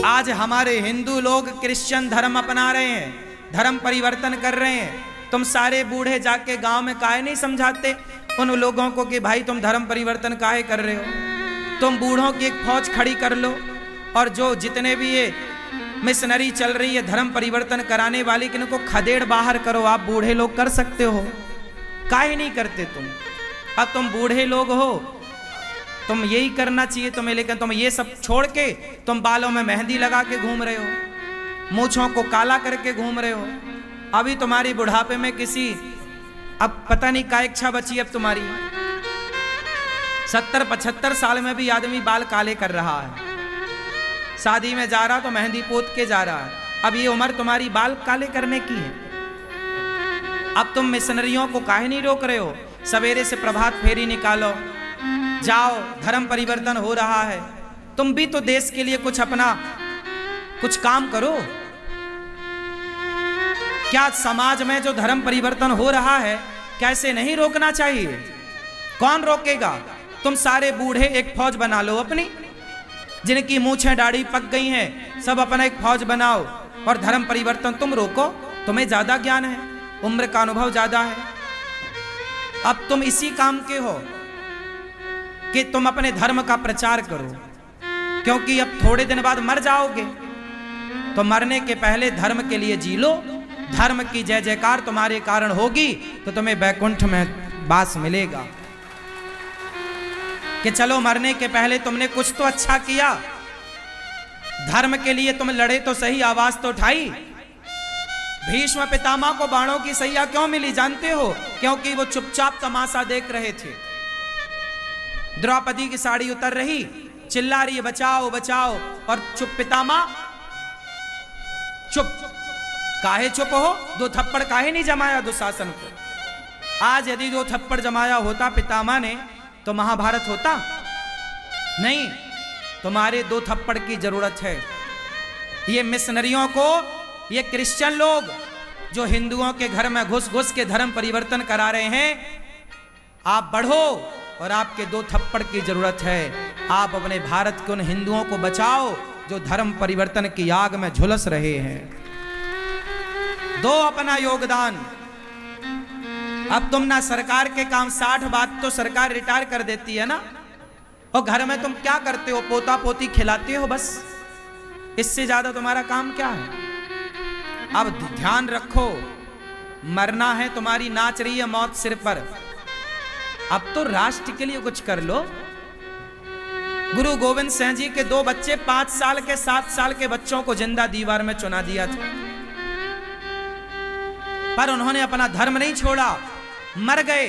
आज हमारे हिंदू लोग क्रिश्चियन धर्म अपना रहे हैं, धर्म परिवर्तन कर रहे हैं। तुम सारे बूढ़े जाके गांव में काहे नहीं समझाते उन लोगों को कि भाई तुम धर्म परिवर्तन काहे कर रहे हो। तुम बूढ़ों की एक फौज खड़ी कर लो और जो जितने भी ये मिशनरी चल रही है धर्म परिवर्तन कराने वाली, कि इनको खदेड़ बाहर करो। आप बूढ़े लोग कर सकते हो, काहे नहीं करते तुम। अब तुम बूढ़े लोग हो, तुम यही करना चाहिए तुम्हें, लेकिन तुम ये सब छोड़ के तुम बालों में मेहंदी लगा के घूम रहे हो, मूंछों को काला करके घूम रहे हो। अभी तुम्हारी बुढ़ापे में किसी, अब पता नहीं क्या इच्छा बची अब तुम्हारी। 70-75 साल में भी आदमी बाल काले कर रहा है, शादी में जा रहा तो मेहंदी पोत के जा रहा है। अब ये उम्र तुम्हारी बाल काले करने की है। अब तुम मिशनरियों को काहे नहीं रोक रहे हो। सवेरे से प्रभात फेरी निकालो, जाओ, धर्म परिवर्तन हो रहा है। तुम भी तो देश के लिए कुछ अपना कुछ काम करो। क्या समाज में जो धर्म परिवर्तन हो रहा है कैसे नहीं रोकना चाहिए? कौन रोकेगा? तुम सारे बूढ़े एक फौज बना लो अपनी, जिनकी मूछें दाढ़ी पक गई हैं, सब अपना एक फौज बनाओ और धर्म परिवर्तन तुम रोको। तुम्हें ज्यादा ज्ञान है, उम्र का अनुभव ज्यादा है। अब तुम इसी काम के हो कि तुम अपने धर्म का प्रचार करो, क्योंकि अब थोड़े दिन बाद मर जाओगे। तो मरने के पहले धर्म के लिए जी लो। धर्म की जय जयकार तुम्हारे कारण होगी तो तुम्हें बैकुंठ में वास मिलेगा। कि चलो मरने के पहले तुमने कुछ तो अच्छा किया, धर्म के लिए तुम लड़े तो सही, आवाज तो उठाई। भीष्म पितामह को बाणों की सैया क्यों मिली जानते हो? क्योंकि वो चुपचाप तमाशा देख रहे थे। द्रौपदी की साड़ी उतर रही, चिल्ला रही है बचाओ बचाओ, और चुप पितामह चुप। काहे चुप हो? 2 थप्पड़ काहे नहीं जमाया दुशासन को? आज यदि 2 थप्पड़ जमाया होता पितामह ने तो महाभारत होता नहीं। तुम्हारे 2 थप्पड़ की जरूरत है। ये मिशनरियों को, ये क्रिश्चियन लोग जो हिंदुओं के घर में घुस घुस के धर्म परिवर्तन करा रहे हैं, आप बढ़ो और आपके 2 थप्पड़ की जरूरत है। आप अपने भारत के उन हिंदुओं को बचाओ जो धर्म परिवर्तन की आग में झुलस रहे हैं। दो अपना योगदान। अब तुम ना सरकार के काम, 60 बाद तो सरकार रिटायर कर देती है ना, और घर में तुम क्या करते हो? पोता पोती खिलाते हो बस। इससे ज्यादा तुम्हारा काम क्या है? अब ध्यान रखो, मरना है, तुम्हारी नाच रही है मौत सिर पर। अब तो राष्ट्र के लिए कुछ कर लो। गुरु गोविंद सिंह जी के 2 बच्चे 5 साल के 7 साल के बच्चों को जिंदा दीवार में चुना दिया था, पर उन्होंने अपना धर्म नहीं छोड़ा। मर गए,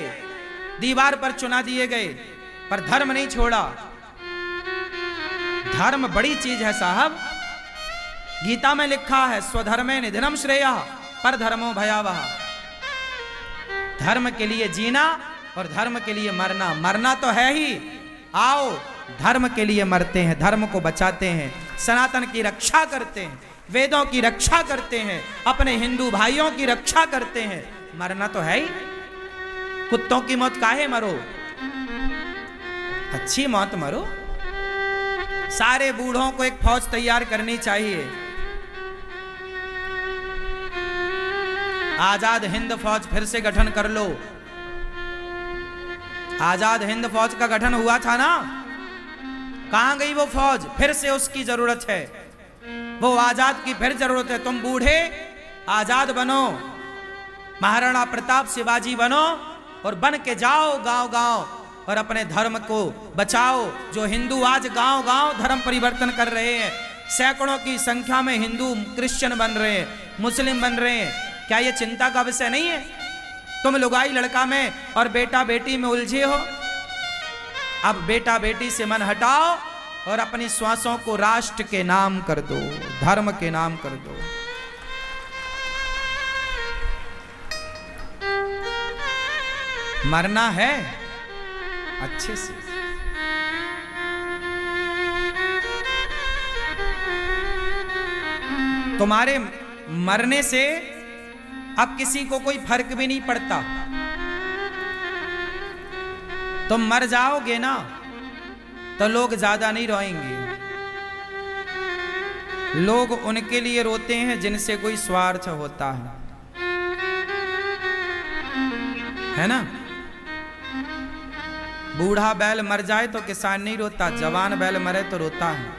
दीवार पर चुना दिए गए, पर धर्म नहीं छोड़ा। धर्म बड़ी चीज है साहब। गीता में लिखा है स्वधर्मे निधनम श्रेयः पर धर्मो भयावह। धर्म के लिए जीना और धर्म के लिए मरना। मरना तो है ही, आओ धर्म के लिए मरते हैं, धर्म को बचाते हैं, सनातन की रक्षा करते हैं, वेदों की रक्षा करते हैं, अपने हिंदू भाइयों की रक्षा करते हैं। मरना तो है ही। कुत्तों की मौत काहे मरो? अच्छी मौत मरो। सारे बूढ़ों को एक फौज तैयार करनी चाहिए। आजाद हिंद फौज फिर से गठन कर लो। आजाद हिंद फौज का गठन हुआ था ना, कहां गई वो फौज? फिर से उसकी जरूरत है। वो आजाद की फिर जरूरत है। तुम बूढ़े आजाद बनो, महाराणा प्रताप शिवाजी बनो, और बन के जाओ गांव गांव और अपने धर्म को बचाओ। जो हिंदू आज गांव गांव धर्म परिवर्तन कर रहे हैं, सैकड़ों की संख्या में हिंदू क्रिश्चियन बन रहे हैं, मुस्लिम बन रहे हैं, क्या ये चिंता का विषय नहीं है? तुम लुगाई लड़का में और बेटा बेटी में उलझे हो। अब बेटा बेटी से मन हटाओ और अपनी श्वासों को राष्ट्र के नाम कर दो, धर्म के नाम कर दो। मरना है अच्छे से। तुम्हारे मरने से अब किसी को कोई फर्क भी नहीं पड़ता। तुम मर जाओगे ना तो लोग ज्यादा नहीं रोएंगे। लोग उनके लिए रोते हैं जिनसे कोई स्वार्थ होता है ना। बूढ़ा बैल मर जाए तो किसान नहीं रोता, जवान बैल मरे तो रोता है।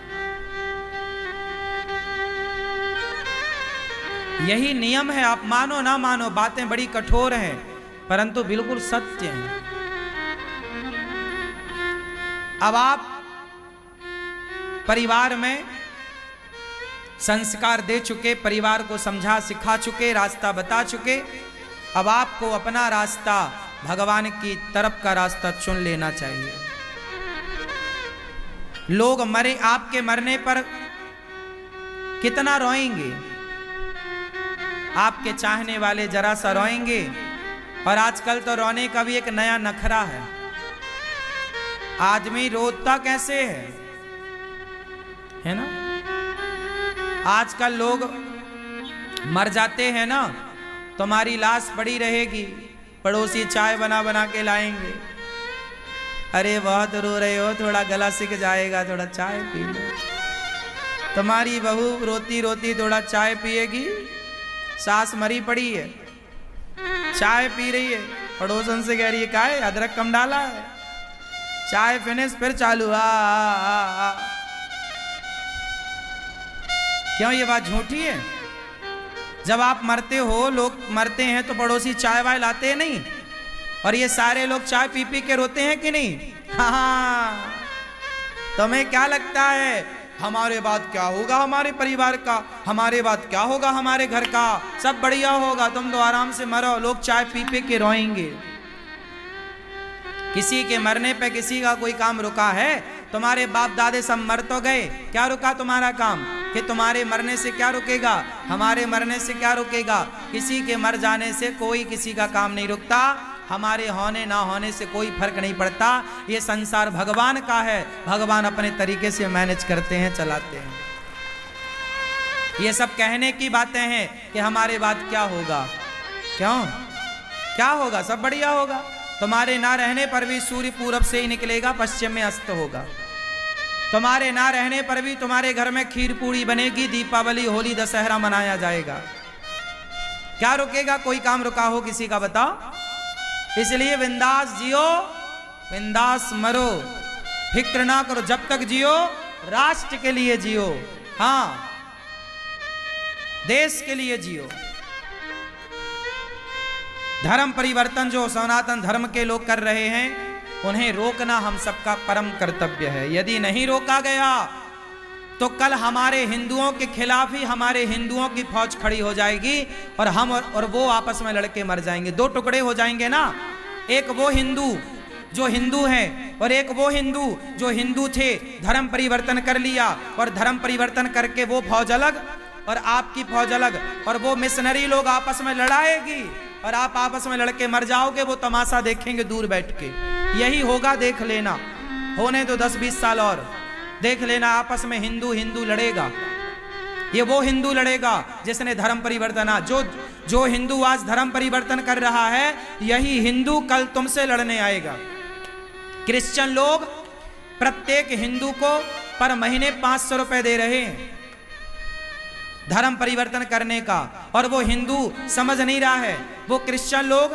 यही नियम है, आप मानो ना मानो, बातें बड़ी कठोर हैं परंतु बिल्कुल सत्य हैं। अब आप परिवार में संस्कार दे चुके, परिवार को समझा सिखा चुके, रास्ता बता चुके, अब आपको अपना रास्ता, भगवान की तरफ का रास्ता चुन लेना चाहिए। लोग मरे, आपके मरने पर कितना रोएंगे, आपके चाहने वाले जरा सा रोएंगे। और आजकल तो रोने का भी एक नया नखरा है, आदमी रोता कैसे है ना। आजकल लोग मर जाते हैं ना, तुम्हारी लाश पड़ी रहेगी, पड़ोसी चाय बना बना के लाएंगे, अरे बहुत रो रहे हो, थोड़ा गला सिक जाएगा, थोड़ा चाय पी लो। तुम्हारी बहू रोती रोती थोड़ा चाय पिएगी, सास मरी पड़ी है, चाय पी रही है, पड़ोसन से कह रही है काय अदरक कम डाला है, चाय फिनिश, फिर चालू आ। क्यों ये बात झूठी है? जब आप मरते हो, लोग मरते हैं तो पड़ोसी चाय वाय लाते हैं नहीं, और ये सारे लोग चाय पी पी के रोते हैं कि नहीं? हाँ, तुम्हें क्या लगता है हमारे बाद क्या होगा हमारे परिवार का, हमारे बाद क्या होगा हमारे घर का, सब बढ़िया होगा, तुम तो आराम से मरो। लोग चाय पी पी के रोएंगे। किसी के मरने पे किसी का कोई काम रुका है? तुम्हारे बाप दादे सब मर तो गए, क्या रुका तुम्हारा काम? कि तुम्हारे मरने से क्या रुकेगा, हमारे मरने से क्या रुकेगा? किसी के मर जाने से कोई किसी का काम नहीं रुकता, हमारे होने ना होने से कोई फर्क नहीं पड़ता। ये संसार भगवान का है, भगवान अपने तरीके से मैनेज करते हैं, चलाते हैं। ये सब कहने की बातें हैं कि हमारे बाद क्या होगा, क्यों क्या होगा, सब बढ़िया होगा। तुम्हारे ना रहने पर भी सूर्य पूरब से ही निकलेगा, पश्चिम में अस्त होगा। तुम्हारे ना रहने पर भी तुम्हारे घर में खीर पूड़ी बनेगी, दीपावली होली दशहरा मनाया जाएगा। क्या रुकेगा? कोई काम रुका हो किसी का, बताओ? इसलिए बिंदास जियो, बिंदास मरो, फिक्र ना करो। जब तक जियो राष्ट्र के लिए जियो, हाँ, देश के लिए जियो। धर्म परिवर्तन जो सनातन धर्म के लोग कर रहे हैं, उन्हें रोकना हम सबका परम कर्तव्य है। यदि नहीं रोका गया तो कल हमारे हिंदुओं के खिलाफ ही हमारे हिंदुओं की फौज खड़ी हो जाएगी और हम और वो आपस में लड़के मर जाएंगे। दो टुकड़े हो जाएंगे ना, एक वो हिंदू जो हिंदू है और एक वो हिंदू जो हिंदू थे, धर्म परिवर्तन कर लिया, और धर्म परिवर्तन करके वो फौज अलग और आपकी फौज अलग, और वो मिशनरी लोग आपस में लड़ाएगी और आप आपस में लड़के मर जाओगे। वो तमाशा देखेंगे दूर बैठ के। यही होगा, देख लेना। होने तो 10-20 साल और देख लेना, आपस में हिंदू हिंदू लड़ेगा। ये वो हिंदू लड़ेगा जिसने धर्म परिवर्तन, जो हिंदू आज धर्म परिवर्तन कर रहा है, यही हिंदू कल तुमसे लड़ने आएगा। क्रिश्चियन लोग प्रत्येक हिंदू को पर महीने 500 रुपए दे रहे हैं धर्म परिवर्तन करने का, और वो हिंदू समझ नहीं रहा है। वो क्रिश्चियन लोग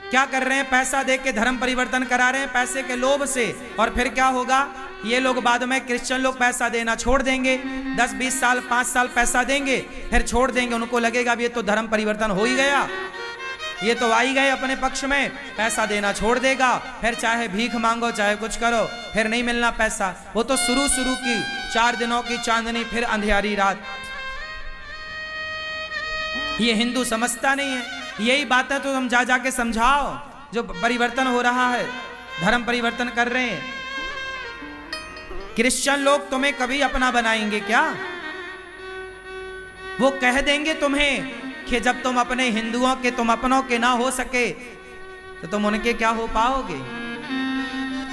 क्या कर रहे हैं? पैसा दे के धर्म परिवर्तन करा रहे हैं, पैसे के लोभ से। और फिर क्या होगा? ये लोग बाद में, क्रिश्चियन लोग पैसा देना छोड़ देंगे, 10-20 साल 5 साल पैसा देंगे, फिर छोड़ देंगे। उनको लगेगा अब ये तो धर्म परिवर्तन हो ही गया, ये तो आ ही गए अपने पक्ष में, पैसा देना छोड़ देगा। फिर चाहे भीख मांगो चाहे कुछ करो, फिर नहीं मिलना पैसा। वो तो शुरू की 4 दिनों की चांदनी, फिर अंधियारी रात। ये हिंदू समझता नहीं है। यही बातें तो तुम जा जाके समझाओ, जो परिवर्तन हो रहा है, धर्म परिवर्तन कर रहे हैं। क्रिश्चियन लोग तुम्हें कभी अपना बनाएंगे क्या? वो कह देंगे तुम्हें कि जब तुम अपने हिंदुओं के, तुम अपनों के ना हो सके तो तुम उनके क्या हो पाओगे?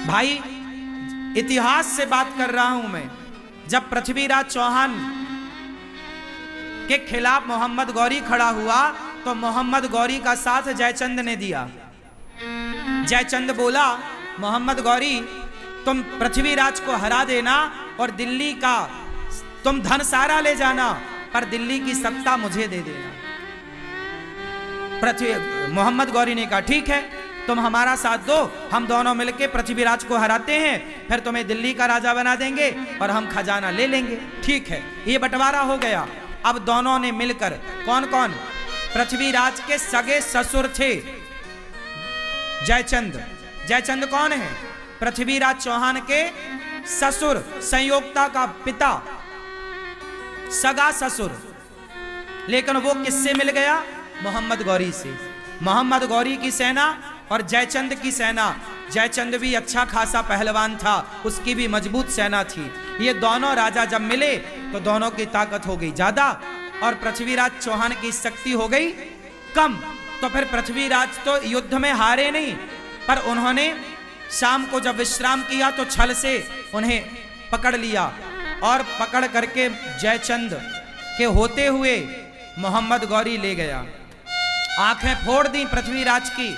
भाई, इतिहास से बात कर रहा हूं मैं। जब पृथ्वीराज चौहान के खिलाफ मोहम्मद गौरी खड़ा हुआ तो मोहम्मद गौरी का साथ जयचंद ने दिया। जयचंद बोला, मोहम्मद गौरी तुम पृथ्वीराज को हरा देना और दिल्ली का तुम धन सारा ले जाना, पर दिल्ली की सत्ता मुझे दे देना। मोहम्मद गौरी ने कहा ठीक है, तुम हमारा साथ दो, हम दोनों मिलके पृथ्वीराज को हराते हैं, फिर तुम्हें दिल्ली का राजा बना देंगे और हम खजाना ले लेंगे। ठीक है, ये बंटवारा हो गया। अब दोनों ने मिलकर, कौन कौन? पृथ्वीराज के सगे ससुर थे जयचंद। जयचंद कौन है? पृथ्वीराज चौहान के ससुर, संयोक्ता का पिता, सगा ससुर। लेकिन वो किससे मिल गया? मोहम्मद गौरी से। मोहम्मद गौरी की सेना और जयचंद की सेना। जयचंद भी अच्छा खासा पहलवान था, उसकी भी मजबूत सेना थी। ये दोनों राजा जब मिले तो दोनों की ताकत हो गई ज्यादा और पृथ्वीराज चौहान की शक्ति हो गई कम। तो फिर पृथ्वीराज तो युद्ध में हारे नहीं, पर उन्होंने शाम को जब विश्राम किया तो छल से उन्हें पकड़ लिया और पकड़ करके जयचंद के होते हुए मोहम्मद गौरी ले गया। आंखें फोड़ दी पृथ्वीराज की।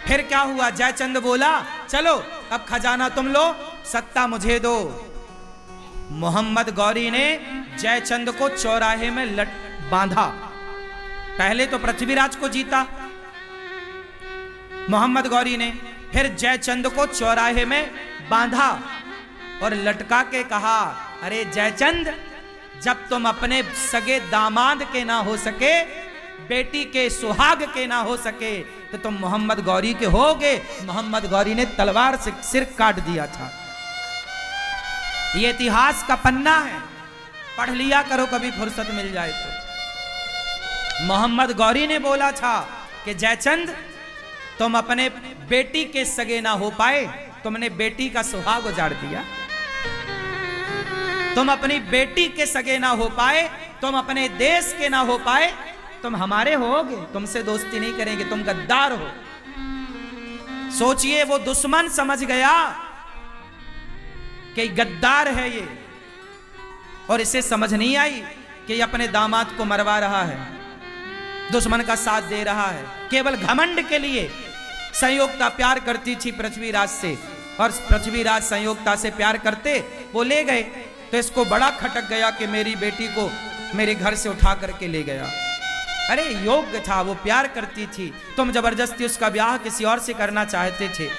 फिर क्या हुआ? जयचंद बोला चलो अब खजाना तुम लो, सत्ता मुझे दो। मोहम्मद गौरी ने जयचंद को चौराहे में बांधा। पहले तो पृथ्वीराज को जीता मोहम्मद गौरी ने, फिर जयचंद को चौराहे में बांधा और लटका के कहा, अरे जयचंद, जब तुम अपने सगे दामाद के ना हो सके, बेटी के सुहाग के ना हो सके, तो तुम मोहम्मद गौरी के होगे। मोहम्मद गौरी ने तलवार से सिर काट दिया था। ये इतिहास का पन्ना है, पढ़ लिया करो कभी फुर्सत मिल जाए तो। मोहम्मद गौरी ने बोला था कि जयचंद, तुम अपने बेटी के सगे ना हो पाए, तुमने बेटी का सुहाग उजाड़ दिया। तुम अपनी बेटी के सगे ना हो पाए, तुम अपने देश के ना हो पाए, तुम हमारे होगे, तुमसे दोस्ती नहीं करेंगे, तुम गद्दार हो। सोचिए, वो दुश्मन समझ गया कि गद्दार है ये, और इसे समझ नहीं आई कि ये अपने दामाद को मरवा रहा है, दुश्मन का साथ दे रहा है। केवल घमंड के लिए संयोक्ता प्यार करती थी पृथ्वीराज से, और पृथ्वीराज संयोक्ता से प्यार करते, वो ले गए। तो इसको बड़ा खटक गया कि मेरी बेटी को मेरे घर से उठा करके ले गया। अरे योग्य था, वो प्यार करती थी, तुम जबरदस्ती उसका ब्याह किसी और से करना चाहते थे।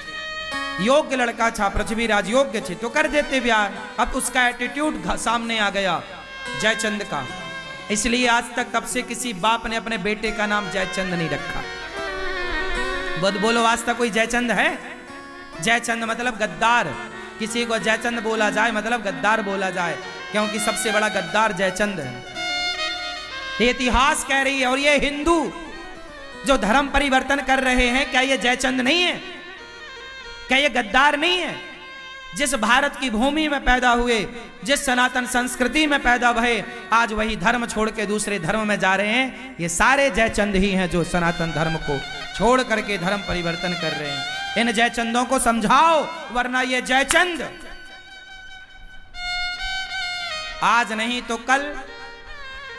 योग्य लड़का था पृथ्वीराज, योग्य थे तो कर देते ब्याह। अब उसका एटीट्यूड सामने आ गया जयचंद का, इसलिए आज तक तब से किसी बाप ने अपने बेटे का नाम जयचंद नहीं रखा। बोलो, आज तक कोई जयचंद है? जयचंद मतलब गद्दार। किसी को जयचंद बोला जाए मतलब गद्दार बोला जाए, क्योंकि सबसे बड़ा गद्दार जयचंद है। ये इतिहास कह रही है। और ये हिंदू जो धर्म परिवर्तन कर रहे हैं, क्या ये जयचंद नहीं है? क्या ये गद्दार नहीं है? जिस भारत की भूमि में पैदा हुए, जिस सनातन संस्कृति में पैदा भये, आज वही धर्म छोड़ के दूसरे धर्म में जा रहे हैं। ये सारे जयचंद ही हैं जो सनातन धर्म को छोड़ करके धर्म परिवर्तन कर रहे हैं। इन जयचंदों को समझाओ, वरना ये जयचंद आज नहीं तो कल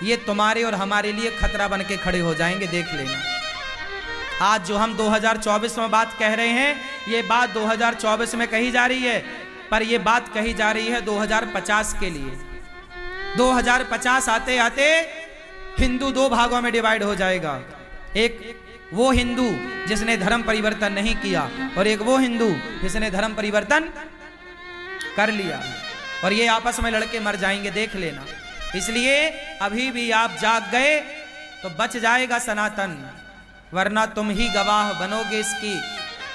ये तुम्हारे और हमारे लिए खतरा बन के खड़े हो जाएंगे, देख लेना। आज जो हम 2024 में बात कह रहे हैं, ये बात 2024 में कही जा रही है, पर ये बात कही जा रही है 2050 के लिए। 2050 आते आते हिंदू दो भागों में डिवाइड हो जाएगा। एक वो हिंदू जिसने धर्म परिवर्तन नहीं किया, और एक वो हिंदू जिसने धर्म परिवर्तन कर लिया, और ये आपस में लड़के मर जाएंगे, देख लेना। इसलिए अभी भी आप जाग गए तो बच जाएगा सनातन, वरना तुम ही गवाह बनोगे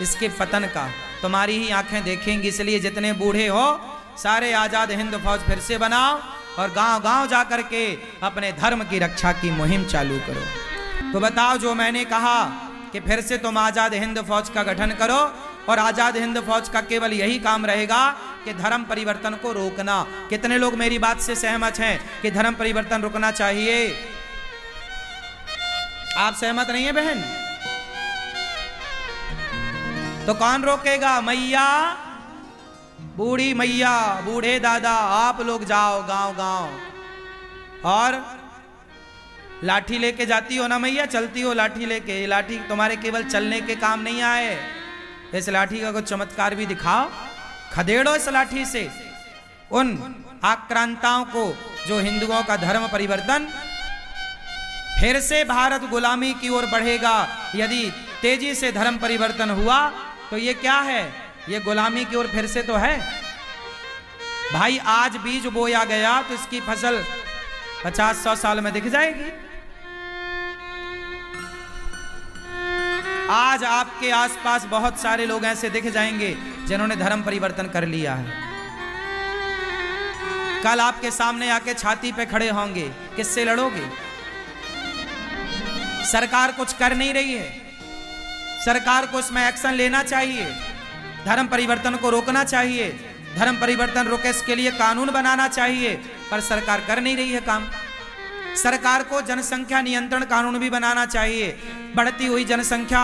इसके पतन का। तुम्हारी ही आंखें देखेंगी। इसलिए जितने बूढ़े हो, सारे आजाद हिंद फौज फिर से बनाओ और गांव गांव जाकर के अपने धर्म की रक्षा की मुहिम चालू करो। तो बताओ, जो मैंने कहा कि फिर से तुम आजाद हिंद फौज का गठन करो, और आजाद हिंद फौज का केवल यही काम रहेगा कि धर्म परिवर्तन को रोकना। कितने लोग मेरी बात से सहमत हैं कि धर्म परिवर्तन रुकना चाहिए? आप सहमत नहीं है बहन? तो कौन रोकेगा? मैया, बूढ़ी मैया, बूढ़े दादा, आप लोग जाओ गांव गांव और लाठी लेके जाती हो ना मैया, चलती हो लाठी लेके। लाठी तुम्हारे केवल चलने के काम नहीं आए, इस लाठी का कुछ चमत्कार भी दिखाओ। खदेड़ो इस लाठी से उन आक्रांताओं को, जो हिंदुओं का धर्म परिवर्तन, फिर से भारत गुलामी की ओर बढ़ेगा। यदि तेजी से धर्म परिवर्तन हुआ तो ये क्या है? ये गुलामी की ओर फिर से तो है। भाई आज बीज बोया गया तो इसकी फसल 50-100 साल में दिख जाएगी। आज आपके आसपास बहुत सारे लोग ऐसे दिख जाएंगे जिन्होंने धर्म परिवर्तन कर लिया है। कल आपके सामने आके छाती पे खड़े होंगे, किससे लड़ोगे? सरकार कुछ कर नहीं रही है, सरकार को इसमें एक्शन लेना चाहिए, धर्म परिवर्तन को रोकना चाहिए, धर्म परिवर्तन रोके इसके लिए कानून बनाना चाहिए, पर सरकार कर नहीं रही है काम। सरकार को जनसंख्या नियंत्रण कानून भी बनाना चाहिए। बढ़ती हुई जनसंख्या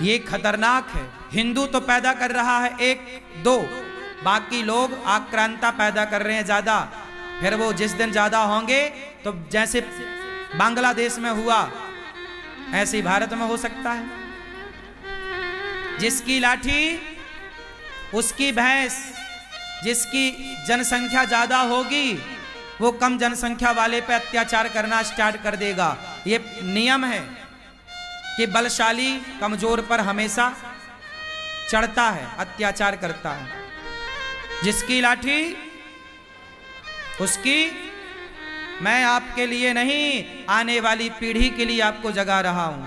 ये खतरनाक है। हिंदू तो पैदा कर रहा है 1-2, बाकी लोग आक्रांता पैदा कर रहे हैं ज्यादा। फिर वो जिस दिन ज्यादा होंगे तो जैसे बांग्लादेश में हुआ ऐसे ही भारत में हो सकता है। जिसकी लाठी उसकी भैंस। जिसकी जनसंख्या ज्यादा होगी वो कम जनसंख्या वाले पे अत्याचार करना स्टार्ट कर देगा। ये नियम है कि बलशाली कमजोर पर हमेशा चढ़ता है, अत्याचार करता है। जिसकी लाठी उसकी। मैं आपके लिए नहीं, आने वाली पीढ़ी के लिए आपको जगा रहा हूं।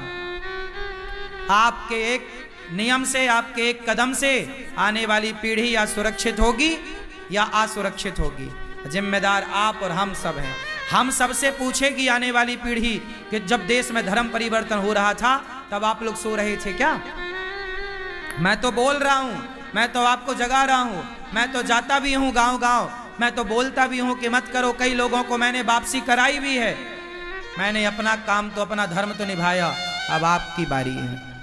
आपके एक नियम से, आपके एक कदम से आने वाली पीढ़ी या सुरक्षित होगी या असुरक्षित होगी। जिम्मेदार आप और हम सब हैं। हम सबसे पूछेगी आने वाली पीढ़ी कि जब देश में धर्म परिवर्तन हो रहा था तब आप लोग सो रहे थे क्या? मैं तो बोल रहा हूं, मैं तो आपको जगा रहा हूं, मैं तो जाता भी हूं गांव-गांव, मैं तो बोलता भी हूं कि मत करो। कई लोगों को मैंने वापसी कराई भी है। मैंने अपना काम तो, अपना धर्म तो निभाया, अब आपकी बारी है।